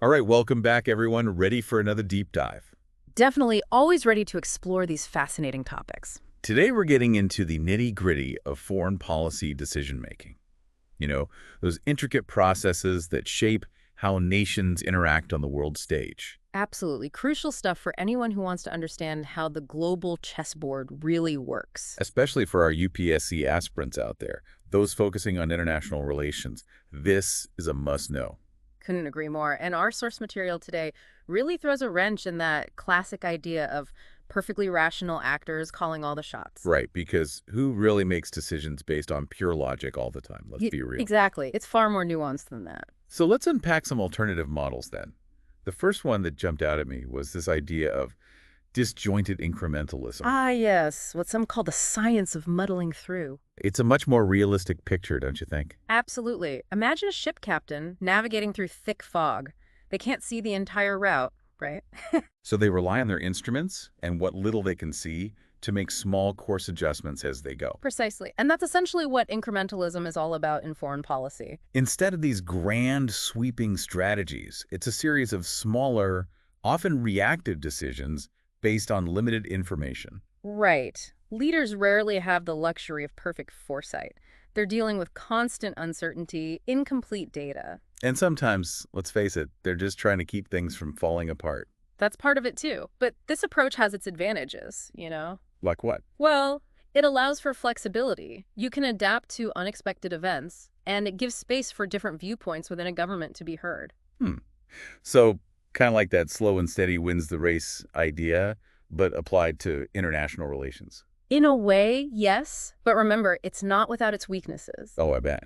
All right, welcome back, everyone. Ready for another deep dive. Definitely always ready to explore these fascinating topics. Today, we're getting into the nitty-gritty of foreign policy decision-making. You know, those intricate processes that shape how nations interact on the world stage. Absolutely crucial stuff for anyone who wants to understand how the global chessboard really works. Especially for our UPSC aspirants out there, those focusing on international relations. This is a must-know. Couldn't agree more. And our source material today really throws a wrench in that classic idea of perfectly rational actors calling all the shots. Right, because who really makes decisions based on pure logic all the time? Let's be real. Exactly. It's far more nuanced than that. So let's unpack some alternative models then. The first one that jumped out at me was this idea of disjointed incrementalism. Ah, yes, what some call the science of muddling through. It's a much more realistic picture, don't you think? Absolutely. Imagine a ship captain navigating through thick fog. They can't see the entire route, right? So they rely on their instruments and what little they can see to make small course adjustments as they go. Precisely. And that's essentially what incrementalism is all about in foreign policy. Instead of these grand, sweeping strategies, it's a series of smaller, often reactive decisions based on limited information. Right. Leaders rarely have the luxury of perfect foresight. They're dealing with constant uncertainty, incomplete data. And sometimes, let's face it, they're just trying to keep things from falling apart. That's part of it too. But this approach has its advantages. Like what? Well, it allows for flexibility. You can adapt to unexpected events, and it gives space for different viewpoints within a government to be heard. So kind of like that slow and steady wins the race idea, but applied to international relations. In a way, yes, but remember, it's not without its weaknesses. Oh, I bet.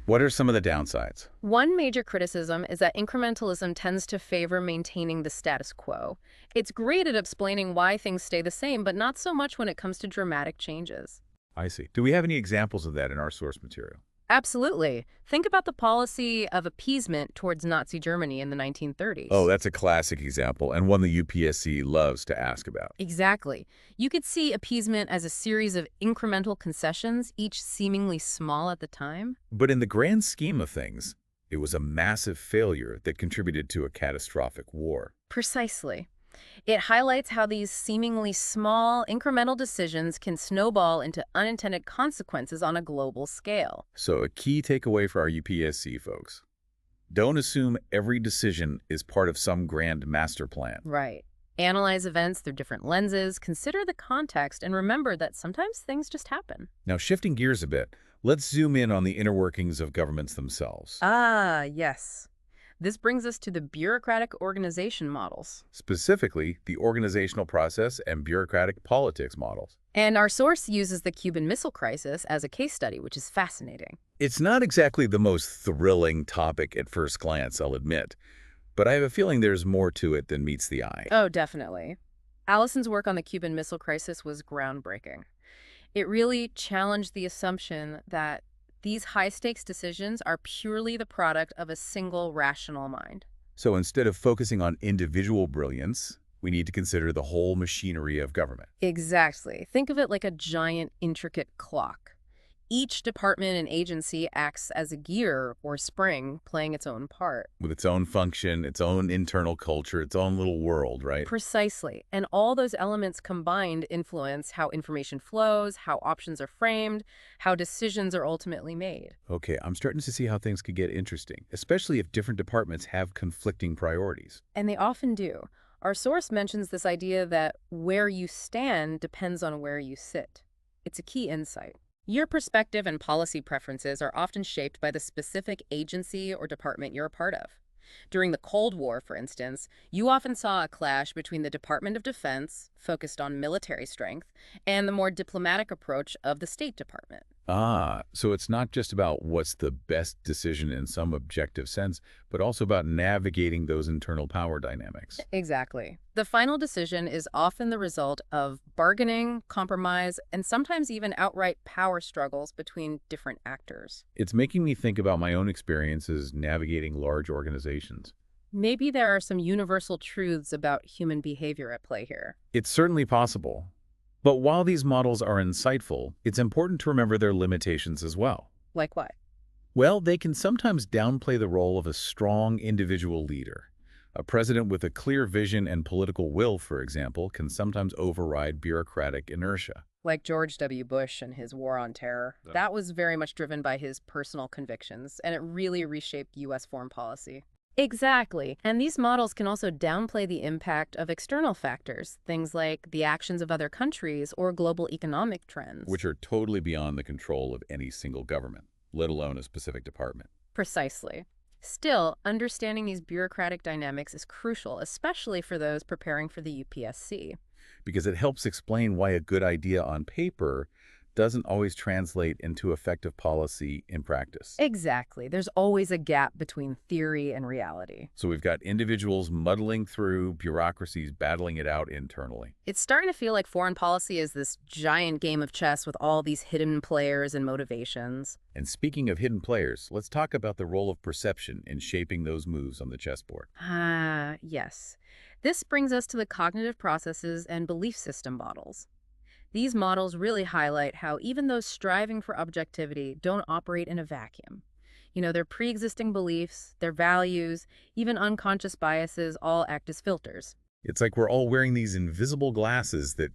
What are some of the downsides? One major criticism is that incrementalism tends to favor maintaining the status quo. It's great at explaining why things stay the same, but not so much when it comes to dramatic changes. I see. Do we have any examples of that in our source material? Absolutely. Think about the policy of appeasement towards Nazi Germany in the 1930s. Oh, that's a classic example, and one the UPSC loves to ask about. Exactly. You could see appeasement as a series of incremental concessions, each seemingly small at the time. But in the grand scheme of things, it was a massive failure that contributed to a catastrophic war. Precisely. It highlights how these seemingly small, incremental decisions can snowball into unintended consequences on a global scale. So a key takeaway for our UPSC folks: don't assume every decision is part of some grand master plan. Right. Analyze events through different lenses, consider the context, and remember that sometimes things just happen. Now, shifting gears a bit, let's zoom in on the inner workings of governments themselves. Ah, yes. This brings us to the bureaucratic organization models. Specifically, the organizational process and bureaucratic politics models. And our source uses the Cuban Missile Crisis as a case study, which is fascinating. It's not exactly the most thrilling topic at first glance, I'll admit, but I have a feeling there's more to it than meets the eye. Oh, definitely. Allison's work on the Cuban Missile Crisis was groundbreaking. It really challenged the assumption that these high-stakes decisions are purely the product of a single rational mind. So instead of focusing on individual brilliance, we need to consider the whole machinery of government. Exactly. Think of it like a giant, intricate clock. Each department and agency acts as a gear or spring, playing its own part. With its own function, its own internal culture, its own little world, right? Precisely. And all those elements combined influence how information flows, how options are framed, how decisions are ultimately made. Okay, I'm starting to see how things could get interesting, especially if different departments have conflicting priorities. And they often do. Our source mentions this idea that where you stand depends on where you sit. It's a key insight. Your perspective and policy preferences are often shaped by the specific agency or department you're a part of. During the Cold War, for instance, you often saw a clash between the Department of Defense, focused on military strength, and the more diplomatic approach of the State Department. Ah, so it's not just about what's the best decision in some objective sense, but also about navigating those internal power dynamics. Exactly. The final decision is often the result of bargaining, compromise, and sometimes even outright power struggles between different actors. It's making me think about my own experiences navigating large organizations. Maybe there are some universal truths about human behavior at play here. It's certainly possible. But while these models are insightful, it's important to remember their limitations as well. Like what? Well, they can sometimes downplay the role of a strong individual leader. A president with a clear vision and political will, for example, can sometimes override bureaucratic inertia. Like George W. Bush and his war on terror. Yeah. That was very much driven by his personal convictions, and it really reshaped U.S. foreign policy. Exactly. And these models can also downplay the impact of external factors, things like the actions of other countries or global economic trends. Which are totally beyond the control of any single government, let alone a specific department. Precisely. Still, understanding these bureaucratic dynamics is crucial, especially for those preparing for the UPSC. Because it helps explain why a good idea on paper doesn't always translate into effective policy in practice. Exactly. There's always a gap between theory and reality. So we've got individuals muddling through, bureaucracies battling it out internally. It's starting to feel like foreign policy is this giant game of chess with all these hidden players and motivations. And speaking of hidden players, let's talk about the role of perception in shaping those moves on the chessboard. Ah, yes. This brings us to the cognitive processes and belief system models. These models really highlight how even those striving for objectivity don't operate in a vacuum. Their pre-existing beliefs, their values, even unconscious biases all act as filters. It's like we're all wearing these invisible glasses that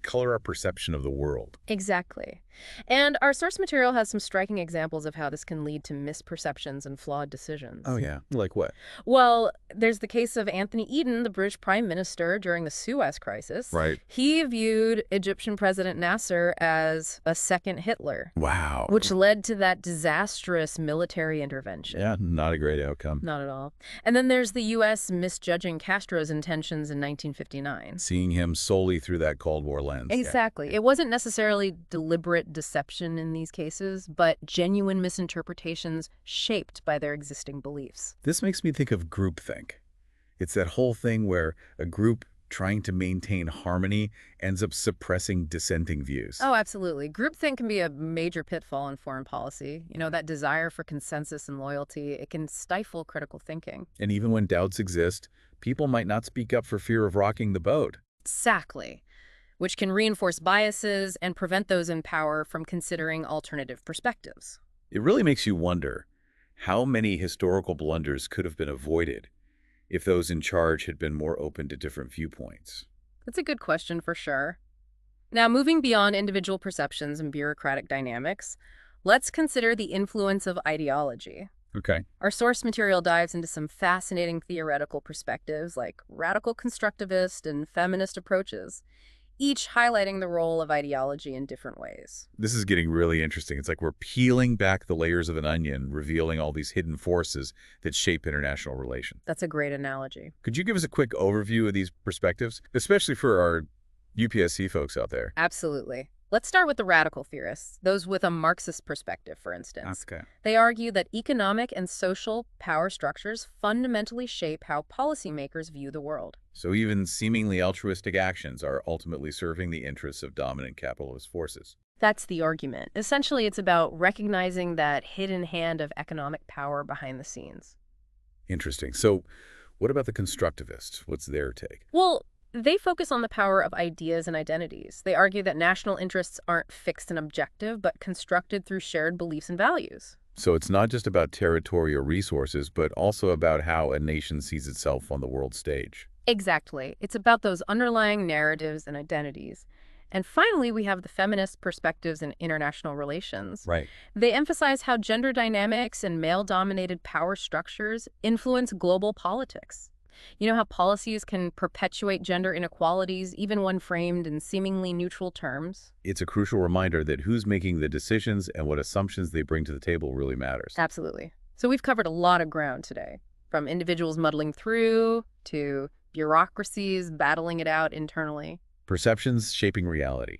color our perception of the world. Exactly. And our source material has some striking examples of how this can lead to misperceptions and flawed decisions. Oh, yeah. Like what? Well, there's the case of Anthony Eden, the British Prime Minister during the Suez Crisis. Right. He viewed Egyptian President Nasser as a second Hitler. Wow. Which led to that disastrous military intervention. Yeah, not a great outcome. Not at all. And then there's the U.S. misjudging Castro's intentions in 1959. Seeing him solely through that Cold War lens. Exactly. It wasn't necessarily deliberate deception in these cases, but genuine misinterpretations shaped by their existing beliefs. This makes me think of groupthink. It's that whole thing where a group trying to maintain harmony ends up suppressing dissenting views. Oh, absolutely. Groupthink can be a major pitfall in foreign policy. That desire for consensus and loyalty, it can stifle critical thinking. And even when doubts exist, people might not speak up for fear of rocking the boat. Exactly. Which can reinforce biases and prevent those in power from considering alternative perspectives. It really makes you wonder how many historical blunders could have been avoided if those in charge had been more open to different viewpoints. That's a good question for sure. Now, moving beyond individual perceptions and bureaucratic dynamics, let's consider the influence of ideology. Okay. Our source material dives into some fascinating theoretical perspectives like radical constructivist and feminist approaches, each highlighting the role of ideology in different ways. This is getting really interesting. It's like we're peeling back the layers of an onion, revealing all these hidden forces that shape international relations. That's a great analogy. Could you give us a quick overview of these perspectives, especially for our UPSC folks out there? Absolutely. Let's start with the radical theorists, those with a Marxist perspective, for instance. Okay. They argue that economic and social power structures fundamentally shape how policymakers view the world. So even seemingly altruistic actions are ultimately serving the interests of dominant capitalist forces. That's the argument. Essentially, it's about recognizing that hidden hand of economic power behind the scenes. Interesting. So what about the constructivists? What's their take? Well, they focus on the power of ideas and identities. They argue that national interests aren't fixed and objective, but constructed through shared beliefs and values. So it's not just about territory or resources, but also about how a nation sees itself on the world stage. Exactly. It's about those underlying narratives and identities. And finally, we have the feminist perspectives in international relations. Right. They emphasize how gender dynamics and male-dominated power structures influence global politics. How policies can perpetuate gender inequalities even when framed in seemingly neutral terms? It's a crucial reminder that who's making the decisions and what assumptions they bring to the table really matters. Absolutely. So we've covered a lot of ground today, from individuals muddling through to bureaucracies battling it out internally. Perceptions shaping reality.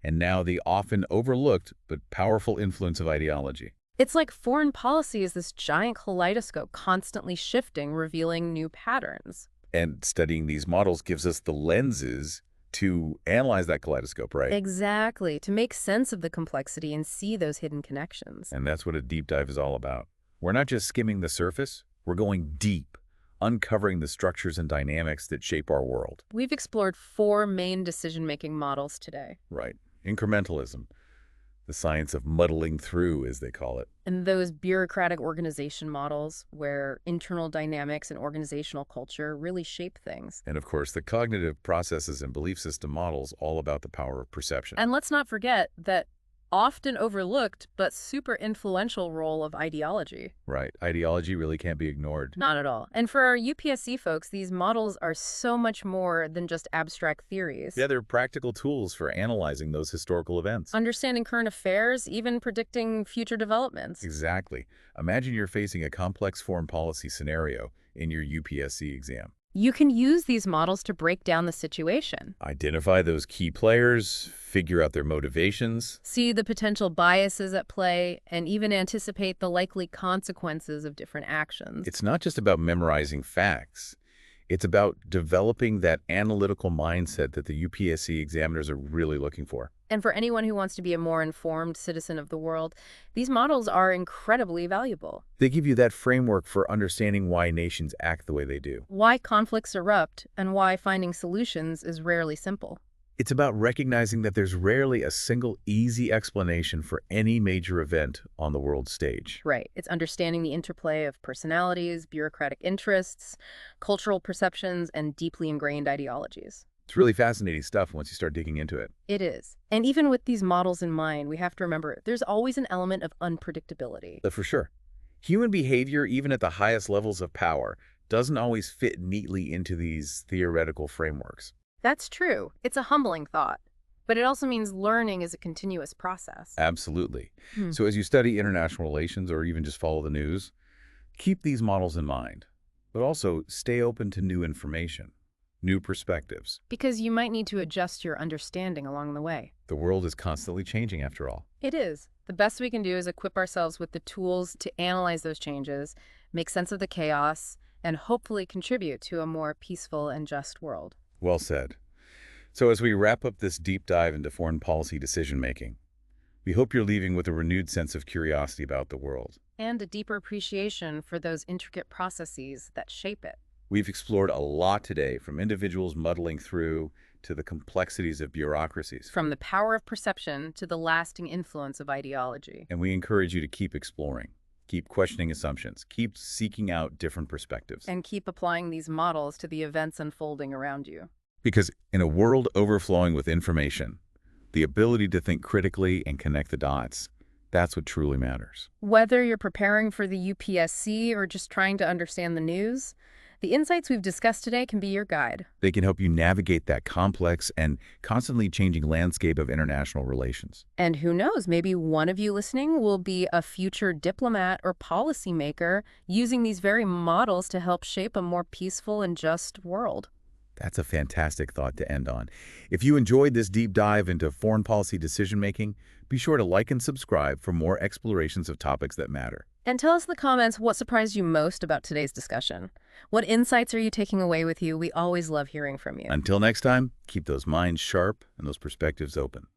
And now the often overlooked but powerful influence of ideology. It's like foreign policy is this giant kaleidoscope constantly shifting, revealing new patterns. And studying these models gives us the lenses to analyze that kaleidoscope, right? Exactly, to make sense of the complexity and see those hidden connections. And that's what a deep dive is all about. We're not just skimming the surface, we're going deep, uncovering the structures and dynamics that shape our world. We've explored 4 main decision-making models today. Right. Incrementalism, The science of muddling through, as they call it. And those bureaucratic organization models where internal dynamics and organizational culture really shape things. And of course, the cognitive processes and belief system models all about the power of perception. And let's not forget that often overlooked but super influential role of ideology. Right. Ideology really can't be ignored. Not at all. And for our UPSC folks, these models are so much more than just abstract theories. Yeah, they're practical tools for analyzing those historical events. Understanding current affairs, even predicting future developments. Exactly. Imagine you're facing a complex foreign policy scenario in your UPSC exam. You can use these models to break down the situation. Identify those key players, figure out their motivations. See the potential biases at play, and even anticipate the likely consequences of different actions. It's not just about memorizing facts. It's about developing that analytical mindset that the UPSC examiners are really looking for. And for anyone who wants to be a more informed citizen of the world, these models are incredibly valuable. They give you that framework for understanding why nations act the way they do. Why conflicts erupt and why finding solutions is rarely simple. It's about recognizing that there's rarely a single easy explanation for any major event on the world stage. Right. It's understanding the interplay of personalities, bureaucratic interests, cultural perceptions, and deeply ingrained ideologies. It's really fascinating stuff once you start digging into it. It is. And even with these models in mind, we have to remember there's always an element of unpredictability. For sure. Human behavior, even at the highest levels of power, doesn't always fit neatly into these theoretical frameworks. That's true. It's a humbling thought. But it also means learning is a continuous process. Absolutely. So as you study international relations or even just follow the news, keep these models in mind, but also stay open to new information, new perspectives. Because you might need to adjust your understanding along the way. The world is constantly changing after all. It is. The best we can do is equip ourselves with the tools to analyze those changes, make sense of the chaos, and hopefully contribute to a more peaceful and just world. Well said. So as we wrap up this deep dive into foreign policy decision-making, we hope you're leaving with a renewed sense of curiosity about the world. And a deeper appreciation for those intricate processes that shape it. We've explored a lot today, from individuals muddling through to the complexities of bureaucracies. From the power of perception to the lasting influence of ideology. And we encourage you to keep exploring, keep questioning assumptions, keep seeking out different perspectives. And keep applying these models to the events unfolding around you. Because in a world overflowing with information, the ability to think critically and connect the dots, that's what truly matters. Whether you're preparing for the UPSC or just trying to understand the news, the insights we've discussed today can be your guide. They can help you navigate that complex and constantly changing landscape of international relations. And who knows, maybe one of you listening will be a future diplomat or policymaker using these very models to help shape a more peaceful and just world. That's a fantastic thought to end on. If you enjoyed this deep dive into foreign policy decision-making, be sure to like and subscribe for more explorations of topics that matter. And tell us in the comments what surprised you most about today's discussion. What insights are you taking away with you? We always love hearing from you. Until next time, keep those minds sharp and those perspectives open.